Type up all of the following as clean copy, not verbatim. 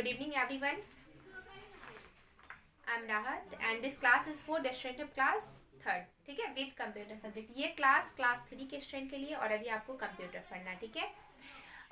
Good evening, everyone. I am Rahat and this class is for the student of class third. ठीक है, with computer subject. ये class 3 के student के लिए और अभी आपको कंप्यूटर पढ़ना है. ठीक है,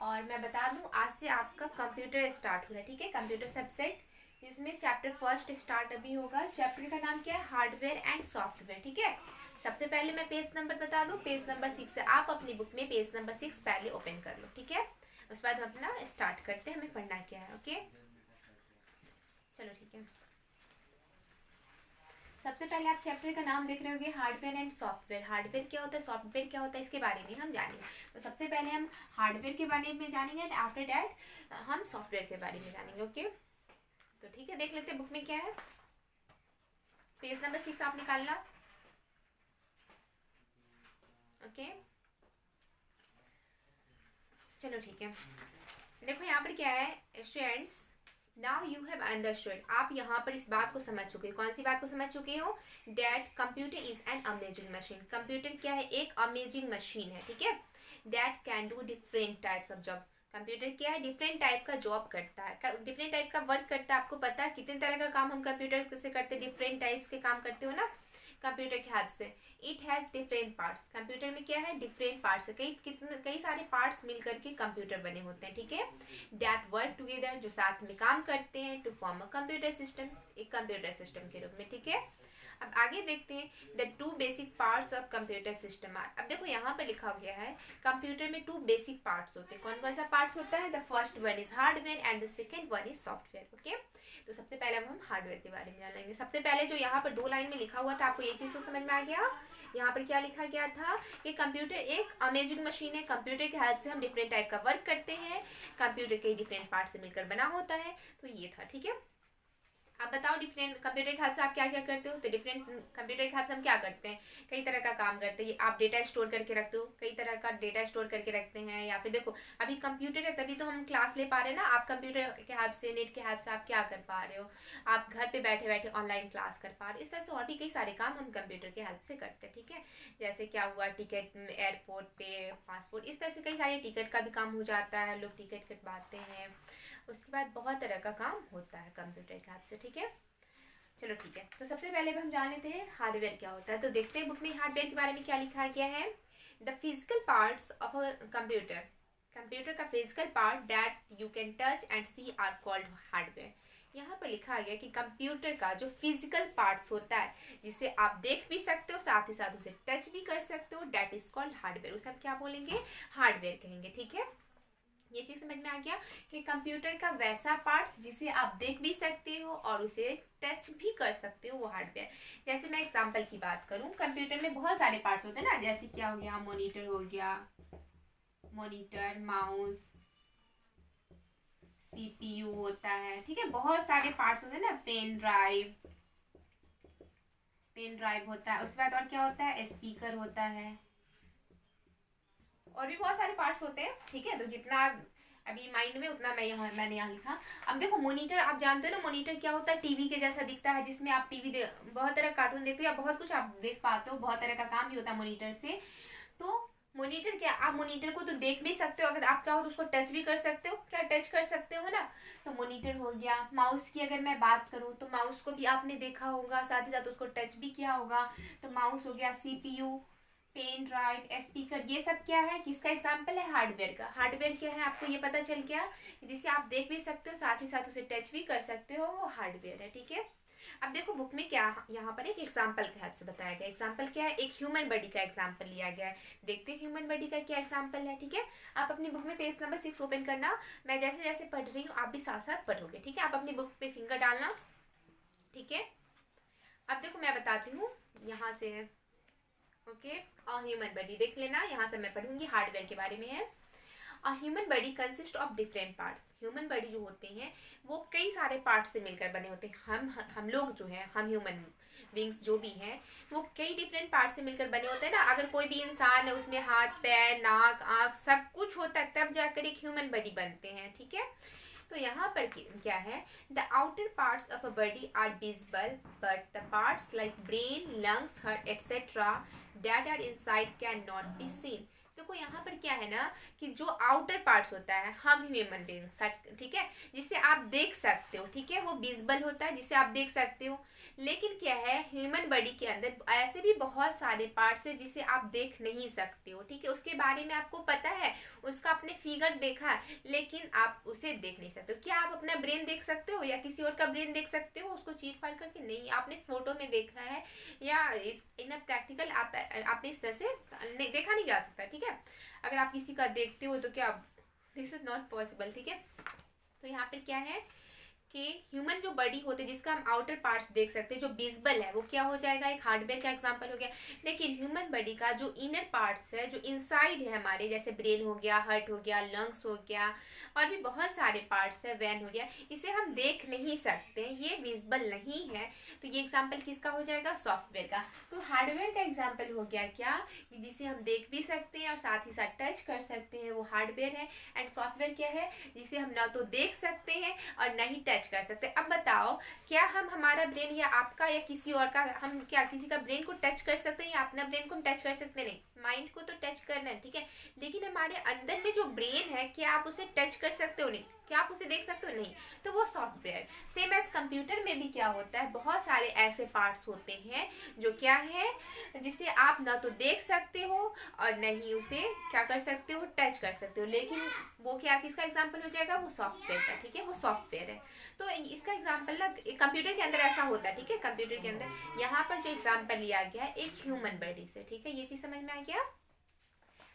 और मैं बता दूं आज से आपका कंप्यूटर स्टार्ट हो रहा है. ठीक है, कंप्यूटर सब्जेक्ट. इसमें चैप्टर फर्स्ट स्टार्ट अभी होगा. चैप्टर का नाम क्या है? Hardware and software. ठीक है, सबसे पहले मैं पेज नंबर बता दूं. पेज नंबर 6 है. आप अपनी बुक में पेज नंबर 6 पहले ओपन कर लो. ठीक है, उसके बाद हम अपना स्टार्ट करते हैं. हमें पढ़ना क्या है. ओके, चलो ठीक है. सबसे पहले आप चैप्टर का नाम देख रहे होंगे, हार्डवेयर एंड सॉफ्टवेयर. हार्डवेयर क्या होता है, सॉफ्टवेयर क्या होता है, इसके बारे में हम जानेंगे. तो सबसे पहले हम हार्डवेयर के बारे में जानेंगे एंड आफ्टर डैट हम सॉफ्टवेयर के बारे में जानेंगे. ओके, तो ठीक है, देख लेते हैं बुक में क्या है. पेज नंबर 6 आप निकालना. ओके, चलो ठीक है. देखो यहाँ पर क्या है students. Now you have understood. आप यहाँ पर इस बात को समझ चुके हो. कौन सी बात को समझ चुके हो? That computer is an amazing machine. Computer क्या है? एक अमेजिंग मशीन है. ठीक है, that can do different types of job. Computer क्या है? डिफरेंट टाइप का जॉब करता है, डिफरेंट टाइप का वर्क करता है. आपको पता है कितने तरह का काम हम कंप्यूटर से करते हैं? डिफरेंट टाइप्स के काम करते हो ना कंप्यूटर के हेल्प से. It has different parts. Computer में क्या है? डिफरेंट पार्ट्स है. कई सारे पार्ट्स मिलकर के कंप्यूटर बने होते हैं. ठीक है, डैट वर्क टुगेदर, जो साथ में काम करते हैं, to form a computer system, एक कंप्यूटर सिस्टम के रूप में. ठीक है, अब आगे देखते हैं. The 2 basic parts of computer system are. अब देखो यहाँ पर लिखा गया है कंप्यूटर में 2 बेसिक पार्ट्स होते हैं. कौन कौन सा पार्ट्स होता है? The first one is hardware and the second one is software. Okay, तो सबसे पहले अब हम हार्डवेयर के बारे में जान लेंगे. सबसे पहले जो यहाँ पर 2 लाइन में लिखा हुआ था, आपको ये चीज़ तो समझ में आ गया. यहाँ पर क्या लिखा गया था कि कंप्यूटर एक अमेजिंग मशीन है. कंप्यूटर के हेल्प से हम डिफरेंट टाइप का वर्क करते हैं. कंप्यूटर के डिफरेंट पार्ट से मिलकर बना होता है. तो ये था. ठीक है, आप बताओ डिफरेंट कंप्यूटर के हेल्प से आप क्या क्या करते हो? तो डिफरेंट कंप्यूटर के हेल्प से हम क्या करते हैं? कई तरह का काम करते हैं. आप डेटा स्टोर करके रखते हो, कई तरह का डेटा स्टोर करके रखते हैं. या फिर देखो अभी कंप्यूटर है तभी तो हम क्लास ले पा रहे हैं ना. आप कंप्यूटर के हेल्प से, नेट के हेल्प से आप क्या कर पा रहे हो? आप घर पे बैठे बैठे ऑनलाइन क्लास कर पा रहे हो. इस तरह से और भी कई सारे काम हम कंप्यूटर के हेल्प से करते हैं. ठीक है, जैसे क्या हुआ, टिकट एयरपोर्ट पे, पासपोर्ट, इस तरह से कई सारे टिकट का भी काम हो जाता है. लोग टिकट कटवाते हैं. उसके बाद बहुत तरह का काम होता है कंप्यूटर के हेल्प से. ठीक है, चलो ठीक है. तो सबसे पहले हम जान लेते हैं हार्डवेयर क्या होता है. तो देखते हैं बुक में हार्डवेयर के बारे में क्या लिखा गया है. The physical parts of a computer. Computer का physical part that you can touch and see are called hardware. यहाँ पर लिखा गया कि कंप्यूटर का जो फिजिकल पार्ट्स होता है, जिसे आप देख भी सकते हो, साथ ही साथ उसे टच भी कर सकते हो, दैट इज कॉल्ड हार्डवेयर. उसे आप क्या बोलेंगे? हार्डवेयर कहेंगे. ठीक है, ये चीज़ समझ में आ गया कि कंप्यूटर का वैसा पार्ट जिसे आप देख भी सकते हो और उसे टच भी कर सकते हो, वो हार्डवेयर. जैसे मैं एग्जांपल की बात करूं, कंप्यूटर में बहुत सारे पार्ट्स होते हैं ना. जैसे क्या हो गया, मॉनिटर हो गया, मॉनिटर, माउस, सीपीयू होता है. ठीक है, बहुत सारे पार्ट्स होते हैं ना. पेन ड्राइव होता है. उसके बाद और क्या होता है? स्पीकर होता है, और भी बहुत सारे पार्ट्स होते हैं. ठीक है, तो जितना अभी माइंड में उतना मैंने यहाँ लिखा. अब देखो मॉनिटर, आप जानते हो ना मॉनिटर क्या होता है? टीवी के जैसा दिखता है, जिसमें आप टीवी बहुत तरह कार्टून देखते हो या बहुत कुछ आप देख पाते हो. बहुत तरह का काम भी होता है मॉनिटर से. तो मॉनिटर क्या, आप मॉनिटर को तो देख भी सकते हो, अगर आप चाहो तो उसको टच भी कर सकते हो. क्या टच कर सकते हो ना. तो मॉनिटर हो गया. माउस की अगर मैं बात करूँ तो माउस को भी आपने देखा होगा, साथ ही साथ उसको टच भी किया होगा. तो माउस हो गया, सीपीयू, पेन ड्राइव, स्पीकर, ये सब क्या है? किसका एग्जाम्पल है? हार्डवेयर का. हार्डवेयर क्या है आपको ये पता चल गया, जिसे आप देख भी सकते हो, साथ ही साथ उसे टच भी कर सकते हो, वो हार्डवेयर है. ठीक है, अब देखो बुक में क्या यहाँ पर एक एग्जाम्पल के हेल्प से बताया गया. एग्जाम्पल क्या है? एक ह्यूमन बॉडी का एग्जाम्पल लिया गया है. देखते हैं ह्यूमन बॉडी का क्या एग्जाम्पल है. ठीक है, आप अपनी बुक में पेज नंबर 6 ओपन करना. मैं जैसे जैसे पढ़ रही हूँ आप भी साथ साथ पढ़ोगे. ठीक है, आप अपनी बुक पे फिंगर डालना. ठीक है, अब देखो मैं बताती हूँ, यहाँ से है. ओके, ह्यूमन बॉडी देख लेना. यहाँ से मैं पढ़ूंगी, हार्डवेयर के बारे में है. A human body consist of different parts. Human body जो होते हैं वो कई सारे पार्ट्स से मिलकर बने होते हैं. हम लोग जो है, हम ह्यूमन बींग्स जो भी हैं, वो कई डिफरेंट पार्ट से मिलकर बने होते हैं ना. अगर कोई भी इंसान है, उसमें हाथ, पैर, नाक, आँख सब कुछ होता है, तब जाकर एक ह्यूमन बॉडी बनते हैं. ठीक है, तो यहाँ पर क्या है? The outer parts of a body are visible but the parts like brain, lungs, heart etcetera that are inside can not be seen. देखो यहाँ पर क्या है ना कि जो आउटर पार्ट्स होता है हम ह्यूमन बींग्स, ठीक है, जिसे आप देख सकते हो, ठीक है, वो विजिबल होता है जिसे आप देख सकते हो। लेकिन क्या है, ह्यूमन बॉडी के अंदर ऐसे भी बहुत सारे पार्ट्स है जिसे आप देख नहीं सकते हो, ठीक है, उसके बारे में आपको पता है, उसका आपने फिगर देखा है, लेकिन आप उसे देख नहीं सकते हो। क्या आप अपना ब्रेन देख सकते हो या किसी और का ब्रेन देख सकते हो उसको चीर फाड़ करके? नहीं, आपने फोटो में देखा है या इस इन प्रैक्टिकल आपने इस तरह से देखा नहीं जा सकता, ठीक है। अगर आप किसी का देखते हो तो क्या, दिस इज नॉट पॉसिबल, ठीक है। तो यहाँ पर क्या है कि ह्यूमन जो बॉडी होते हैं जिसका हम आउटर पार्ट्स देख सकते हैं, जो विजिबल है, वो क्या हो जाएगा, एक हार्डवेयर का एग्जांपल हो गया। लेकिन ह्यूमन बॉडी का जो इनर पार्ट्स है, जो इनसाइड है हमारे, जैसे ब्रेन हो गया, हार्ट हो गया, लंग्स हो गया, और भी बहुत सारे पार्ट्स है, वैन हो गया, इसे हम देख नहीं सकते, ये विजिबल नहीं है। तो ये एग्जाम्पल किसका हो जाएगा, सॉफ्टवेयर का। तो हार्डवेयर का एग्जाम्पल हो गया क्या, जिसे हम देख भी सकते हैं और साथ ही साथ टच कर सकते हैं, वो हार्डवेयर है। एंड सॉफ्टवेयर क्या है, जिसे हम ना तो देख सकते हैं और ना ही टच कर सकते। अब बताओ, क्या हम हमारा ब्रेन या आपका या किसी और का, हम क्या किसी का ब्रेन को टच कर सकते हैं या अपना ब्रेन को हम टच कर सकते हैं? नहीं, माइंड को तो टच करना है, ठीक है, लेकिन हमारे अंदर में जो ब्रेन है, क्या आप उसे टच कर सकते हो? नहीं। क्या आप उसे देख सकते हो? नहीं। तो वो सॉफ्टवेयर। सेम एज कंप्यूटर में भी क्या होता है, बहुत सारे ऐसे पार्ट्स होते हैं जो क्या है, जिसे आप ना तो देख सकते हो और न ही उसे क्या कर सकते हो, टच कर सकते हो। लेकिन वो क्या, किसका एग्जाम्पल हो जाएगा, वो सॉफ्टवेयर का, ठीक है, वो सॉफ्टवेयर है। तो इसका एग्जाम्पल ना कंप्यूटर के अंदर ऐसा होता है, ठीक है, कंप्यूटर के अंदर यहाँ पर जो एग्जाम्पल लिया गया है एक ह्यूमन बॉडी से, ठीक है, ये चीज समझ में आ गया।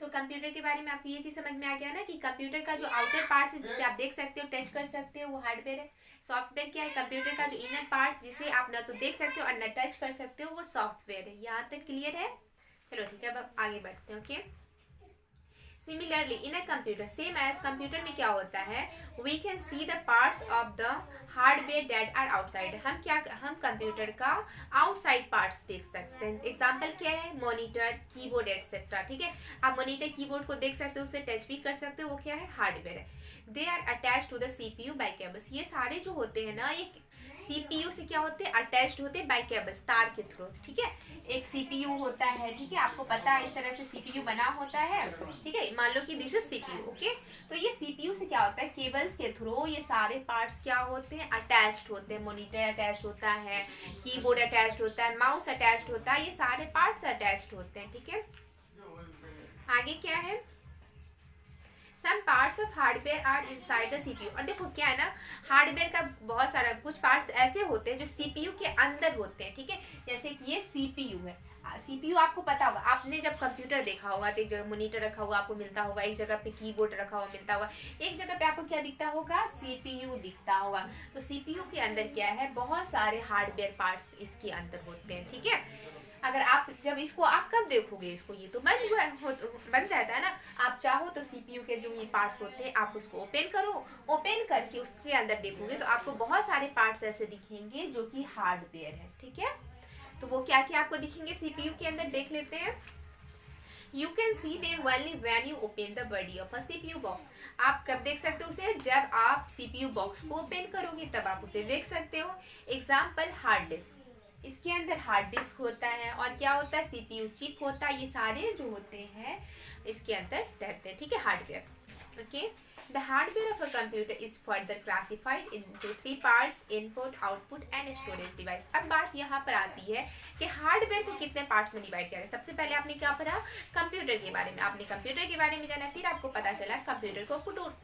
तो कंप्यूटर के बारे में आपको ये चीज समझ में आ गया ना कि कंप्यूटर का जो आउटर पार्ट्स है जिसे आप देख सकते हो, टच कर सकते हो, वो हार्डवेयर है। सॉफ्टवेयर क्या है, कंप्यूटर का जो इनर पार्ट्स जिसे आप ना तो देख सकते हो और न टच कर सकते हो, वो सॉफ्टवेयर है। यहाँ तक क्लियर है? चलो ठीक है, अब आगे बढ़ते हैं। Okay, similarly in a computer, same as computer में क्या होता है, we can see the parts of the hardware that are outside. हम कंप्यूटर का आउटसाइड पार्ट्स देख सकते हैं। एग्जांपल क्या है, मॉनिटर, कीबोर्ड एटसेट्रा, ठीक है। आप मॉनिटर कीबोर्ड को देख सकते हो, उससे टच भी कर सकते हो, वो क्या है, हार्डवेयर है। They are attach to the CPU by cables. ये सारे जो होते हैं ना, ये सीपीयू से क्या होते हैं, अटैच्ड होते हैं बाय केबल्स, तार के थ्रू, ठीक है। एक सीपीयू होता है, ठीक है, आपको पता है इस तरह से सीपीयू बना होता है, ठीक है, मान लो कि दिस इज सीपीयू, ओके। तो ये सीपीयू से क्या होता है, केबल्स के थ्रू ये सारे पार्ट्स क्या होते हैं, अटैच्ड होते हैं। मॉनिटर अटैच्ड होता है, कीबोर्ड अटैच्ड होता है, माउस अटैच्ड होता है, ये सारे पार्ट्स अटैच्ड होते हैं, ठीक है। आगे क्या है, some parts of hardware are inside the CPU. और देखो क्या है ना, हार्डवेयर का बहुत सारा कुछ पार्ट्स ऐसे होते हैं जो सीपीयू के अंदर होते हैं, ठीक है। जैसे कि ये सीपीयू है। सीपीयू आपको पता होगा, आपने जब कंप्यूटर देखा होगा तो एक जगह मॉनिटर रखा हुआ आपको मिलता होगा, एक जगह पे कीबोर्ड रखा हुआ मिलता होगा, एक जगह पे आपको क्या दिखता होगा, सीपीयू दिखता होगा। तो सीपीयू के अंदर क्या है, बहुत सारे हार्डवेयर पार्ट्स इसके अंदर होते हैं, ठीक है। अगर आप जब इसको आप कब देखोगे, इसको ये तो बंद रहता है ना। आप चाहो तो सीपीयू के जो ये पार्ट्स होते हैं आप उसको ओपन करो, ओपन करके उसके अंदर देखोगे तो आपको बहुत सारे पार्ट्स ऐसे दिखेंगे जो कि हार्डवेयर है, ठीक है। तो वो क्या क्या आपको दिखेंगे सीपीयू के अंदर, देख लेते हैं। You can see them only when you open the body of a CPU box. आप कब देख सकते हो उसे, जब आप सीपीयू बॉक्स को ओपन करोगे तब आप उसे देख सकते हो। एग्जाम्पल, हार्ड डिस्क, इसके अंदर हार्ड डिस्क होता है और क्या होता है, सीपीयू चिप होता है, ये सारे जो होते हैं इसके अंदर रहते हैं, ठीक है, hardware. Okay, the hardware of a computer is further classified into 3 parts, input, output and storage device. अब बात यहाँ पर आती है कि हार्डवेयर को कितने पार्ट्स में डिवाइड किया गया। सबसे पहले आपने क्या पढ़ा, कंप्यूटर के बारे में, आपने कंप्यूटर के बारे में जाना, फिर आपको पता चला कंप्यूटर को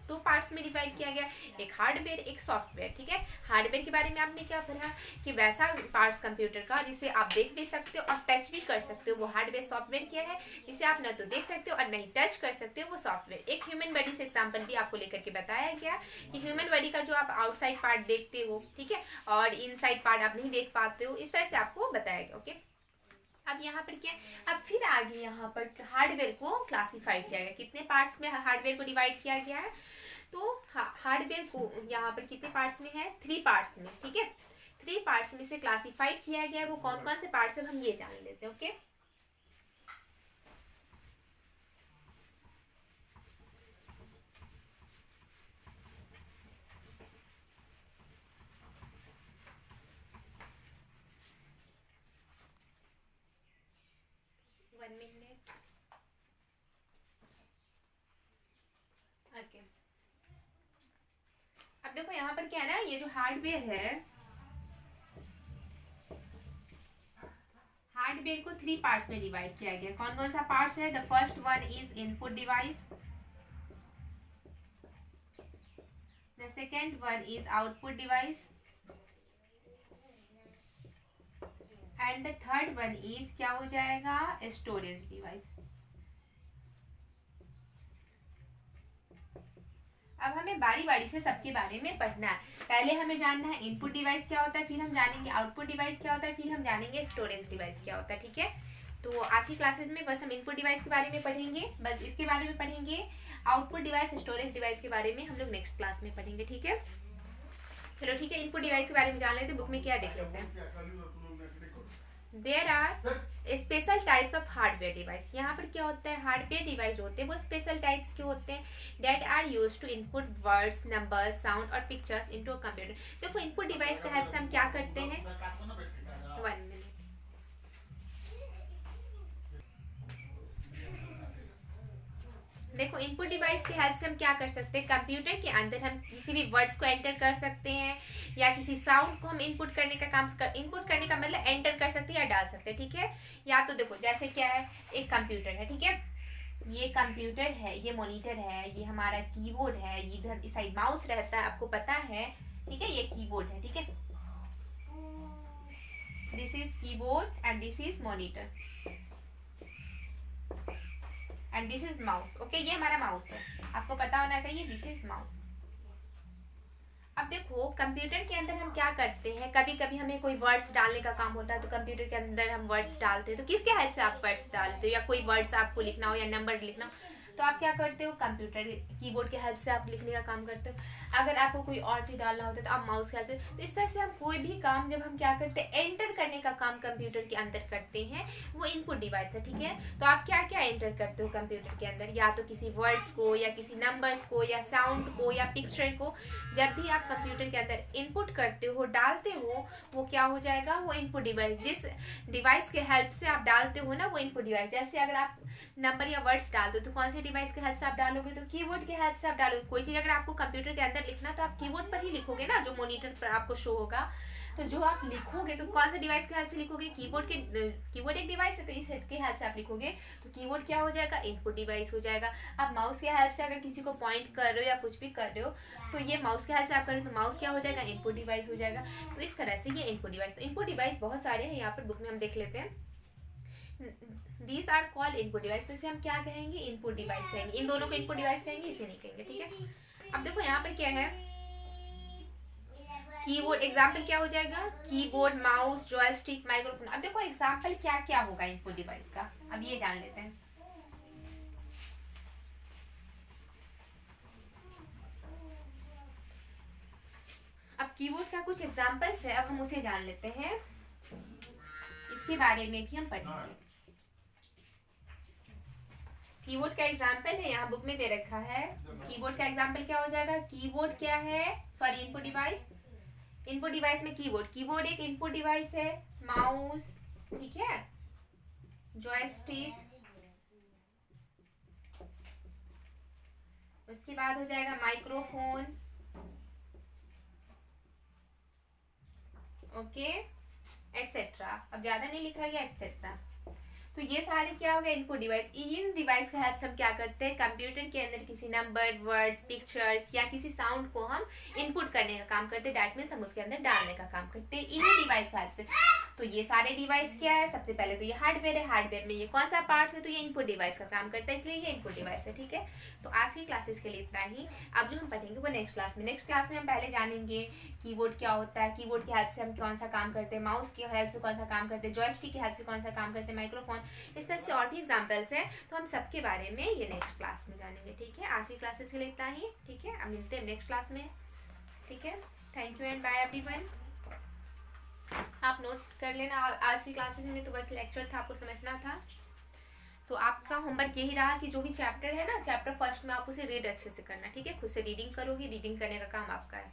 टू पार्ट्स में डिवाइड किया गया, एक हार्डवेयर, एक सॉफ्टवेयर, ठीक है। हार्डवेयर के बारे में आपने क्या पढ़ा कि वैसा पार्ट्स कंप्यूटर का जिसे आप देख भी सकते हो और टच भी कर सकते हो, वो हार्डवेयर। सॉफ्टवेयर क्या है, जिसे आप न तो देख सकते हो और नहीं टच कर सकते हो, वो सॉफ्टवेयर। एक ह्यूमन बॉडी से एग्जाम्पल भी आपको लेकर के बताया गया कि ह्यूमन बॉडी का जो आप आउटसाइड पार्ट देखते हो, ठीक है, और इनसाइड पार्ट आप नहीं देख पाते हो, इस तरह से आपको बताया गया, ओके। अब यहाँ पर क्या, अब फिर आगे यहाँ पर हार्डवेयर को क्लासिफाइड किया गया, कितने पार्ट्स में हार्डवेयर को डिवाइड किया गया है। तो हार्डवेयर को यहाँ पर कितने पार्ट्स में है, 3 पार्ट्स में, ठीक है, 3 पार्ट्स में से क्लासिफाइड किया गया है। वो कौन कौन से पार्ट्स है हम ये जान लेते हैं, ओके। One minute. अब देखो यहाँ पर क्या है ना, ये जो हार्डवेयर है, हार्डवेयर को 3 पार्ट्स में डिवाइड किया गया। कौन कौन सा पार्ट्स है? The first one is input device, the second one is output device, and the third one is क्या हो जाएगा? Storage device. अब हमें बारी बारी से सबके बारे में पढ़ना है। पहले हमें जानना है इनपुट डिवाइस क्या होता है, फिर हम जानेंगे आउटपुट डिवाइस क्या होता है, फिर हम जानेंगे स्टोरेज डिवाइस क्या होता है। ठीक है, तो आज की क्लासेस में बस हम इनपुट डिवाइस के बारे में पढ़ेंगे, बस इसके बारे में पढ़ेंगे। आउटपुट डिवाइस, स्टोरेज डिवाइस के बारे में हम लोग नेक्स्ट क्लास में पढ़ेंगे। ठीक है, चलो ठीक है, इनपुट डिवाइस के बारे में जान लेते हैं। बुक में क्या देख लेते हैं। There are special types of hardware device. यहाँ पर क्या होता है, हार्डवेयर डिवाइस जो होते हैं वो स्पेशल टाइप्स के होते हैं, that are use to input words, numbers, sound और पिक्चर्स इनटू अ कंप्यूटर। देखो इनपुट डिवाइस का हेल्प से हम क्या करते हैं, 1 मिनट। देखो इनपुट डिवाइस की हेल्प से हम क्या कर सकते हैं, कंप्यूटर के अंदर हम किसी भी वर्ड्स को एंटर कर सकते हैं, या किसी साउंड को हम इनपुट करने का काम इनपुट करने का मतलब एंटर कर सकते हैं या डाल सकते हैं। ठीक है, या तो देखो जैसे क्या है, एक कंप्यूटर है, ठीक है, ये कंप्यूटर है, ये मॉनिटर है, ये हमारा कीबोर्ड है, ये इधर इस साइड माउस रहता है, आपको पता है। ठीक है, ये कीबोर्ड है, ठीक है, this is keyboard and this is monitor and this is mouse. Okay, ये हमारा माउस है, आपको पता होना चाहिए, दिस इज माउस। अब देखो कंप्यूटर के अंदर हम क्या करते हैं, कभी कभी हमें कोई वर्ड्स डालने का काम होता है, तो कंप्यूटर के अंदर हम वर्ड्स डालते हैं। तो किसके हेल्प से आप वर्ड्स डालते हो, या कोई वर्ड्स आपको लिखना हो या नंबर लिखना हो, तो आप क्या करते हो, कंप्यूटर कीबोर्ड के हेल्प से आप लिखने का काम करते हो। अगर आपको कोई और चीज डालना होता है तो आप माउस के हेल्प से। तो इस तरह से हम कोई भी काम जब हम क्या करते हैं, एंटर करने का काम कंप्यूटर के अंदर करते हैं, वो इनपुट डिवाइस है। ठीक है, तो आप क्या क्या एंटर करते हो कंप्यूटर के अंदर, या तो किसी वर्ड्स को, या किसी नंबर्स को, या साउंड को, या पिक्चर को। जब भी आप कंप्यूटर के अंदर इनपुट करते हो, डालते हो, वो क्या हो जाएगा, वो इनपुट डिवाइस। जिस डिवाइस के हेल्प से आप डालते हो ना, वो इनपुट डिवाइस। जैसे अगर आप नंबर या वर्ड्स डाल दो, तो कौन से डिवाइस के हेल्प से आप डालोगे, तो कीबोर्ड के हेल्प से आप डालोगे। कोई चीज अगर आपको कंप्यूटर के अंदर लिखना, तो आप कीबोर्ड पर ही लिखोगे ना, जो मॉनिटर पर आपको शो होगा। तो जो आप लिखोगे तो कौन से डिवाइस के हेल्प से लिखोगे, कीबोर्ड एक डिवाइस है, तो इस के हेल्प से आप लिखोगे। तो कीबोर्ड क्या हो जाएगा, इनपुट डिवाइस हो जाएगा। आप माउस के हेल्प से अगर किसी को पॉइंट कर रहे हो या कुछ भी कर रहे हो, तो ये माउस के हेल्प से आप कर रहे हो, तो माउस क्या हो जाएगा, इनपुट डिवाइस हो जाएगा। तो इस तरह से ये इनपुट डिवाइस। तो इनपुट डिवाइस बहुत सारे हैं, यहाँ पर बुक में हम देख लेते हैं। These are called input device। तो इसे हम क्या कहेंगे, इनपुट डिवाइस कहेंगे। इन दोनों को इनपुट डिवाइस कहेंगे, इसे नहीं कहेंगे। ठीक है, अब देखो यहाँ पर क्या है, कीबोर्ड एग्जाम्पल क्या हो जाएगा, कीबोर्ड, माउस, जॉयस्टिक, माइक्रोफोन। अब देखो एग्जाम्पल क्या क्या होगा इनपुट डिवाइस का, अब ये जान लेते हैं। अब कीबोर्ड का कुछ एग्जाम्पल्स है, अब हम उसे जान लेते हैं, इसके बारे में भी हम पढ़ेंगे। कीबोर्ड का एग्जाम्पल है, यहाँ बुक में दे रखा है। कीबोर्ड का एग्जाम्पल क्या हो जाएगा, कीबोर्ड क्या है, sorry input device. Input device में कीबोर्ड एक इनपुट डिवाइस है, माउस, ठीक है, जॉयस्टिक, उसके बाद हो जाएगा माइक्रोफोन, ओके, एटसेट्रा। अब ज्यादा नहीं लिखा गया, एटसेट्रा। तो ये सारे क्या हो गए, इनपुट डिवाइस। इन डिवाइस के हेल्प से हम क्या करते हैं, कंप्यूटर के अंदर किसी नंबर, वर्ड्स, पिक्चर्स या किसी साउंड को हम इनपुट करने का काम करते हैं। दैट मीन्स हम उसके अंदर डालने का काम करते हैं इन्हीं डिवाइस के हेल्प से। तो ये सारे डिवाइस क्या है, सबसे पहले तो ये हार्डवेयर है। हार्डवेयर में ये कौन सा पार्ट है, तो ये इनपुट डिवाइस का काम करता है, इसलिए ये इनपुट डिवाइस है। ठीक है, तो आज की क्लासेस के लिए इतना ही। अब जो हम पढ़ेंगे वो नेक्स्ट क्लास में। नेक्स्ट क्लास में हम पहले जानेंगे कीबोर्ड क्या होता है, कीबोर्ड की हेल्प से हम कौन सा काम करते हैं, माउस की हेल्प से कौन सा काम करते हैं, जॉयस्टिक की हेल्प से कौन सा काम करते हैं, माइक्रोफोन। इस तरह से और भी एग्जाम्पल्स हैं, तो हम सबके बारे में ये नेक्स्ट क्लास में जानेंगे। ठीक है, आज की क्लासेस के लिए इतना ही। ठीक है, अब मिलते हैं नेक्स्ट क्लास में। ठीक है, thank you and bye everyone. आप नोट कर लेना, आज की क्लासेस में तो बस लेक्चर था, आपको समझना था। तो आपका होमवर्क यही रहा कि जो भी चैप्टर है ना, चैप्टर फर्स्ट में आप उसे रीड अच्छे से करना। ठीक है, खुद से रीडिंग करोगे, रीडिंग करने का काम आपका है।